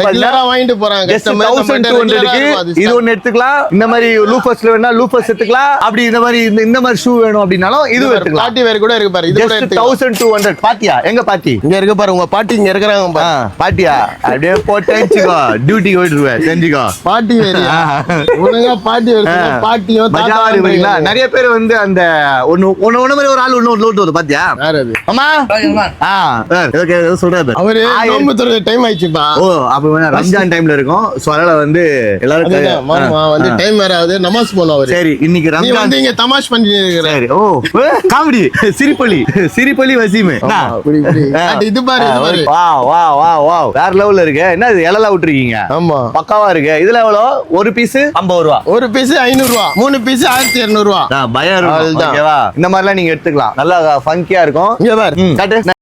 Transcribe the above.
ரெகுலரா வாங்கிட்டு போறாங்க just 1200 இது ஒன்னு எடுத்துக்கலாம். இந்த மாதிரி லூஃபர்ஸ்ல வேணா லூஃபர்ஸ் எடுத்துக்கலாம். அப்படி இந்த மாதிரி ஷூ வேணும் அப்படினாலும் இது எடுத்துக்கலாம். பார்ட்டி வேர் கூட இருக்கு பாரு. இது கூட just 1200. பாத்தியா எங்க பாட்டி இங்க இருக்கு பாரு. உங்க பாட்டி இங்க இருக்கறாங்க பாரு. பாட்டியா அப்படியே போட்டேச்சுக்கோ டியூட்டி போயிடுவே தெரிஞ்சுக்கோ. பாட்டி வேர் உனங்க பாட்டி வேர் பாட்டியோ தாத்தா வரீங்களா? நிறைய பேர் வந்து அந்த ஒன்னு மாதிரி ஒரு ஆள் ஒன்னு லோட் வருது பாத்தியா? யார் அது? அம்மா ஓகே சொல்றாரு அவரு நோம்பு தொழுற டைம் ஆயிடுச்சுப்பா. ஓ அப்ப ரம்ஜான் டைம்ல இருக்கும். சோ அதனால வந்து எல்லாரும் மாமா வந்து டைம் வேற ஆகுது. நமாஸ் போணும் அவரு. சரி இன்னைக்கு நீ ரம்ஜான் வந்து இங்க தமாஷ் பண்ணிட்டு இருக்கற. சரி ஓ காமெடி சிரிப்பலி வசீம் புடி இது பாரு இது பாரு. வா வேற லெவல்ல இருக்கு. என்ன இது இலல விட்டுருக்கீங்க? ஆமா பக்காவா இருக்கு. இதுல எவ்வளவு? ஒரு பீஸ் 50 ரூபா. ஒரு பீஸ் 500 ரூபா. 3 பீஸ் 1200 ரூபா. பயம் இருக்கும். ஓகேவா? இந்த மாதிரி எல்லாம் நீங்க எடுத்துக்கலாம். நல்லா ஃபங்கியா இருக்கும். இங்க பாரு காட்டு.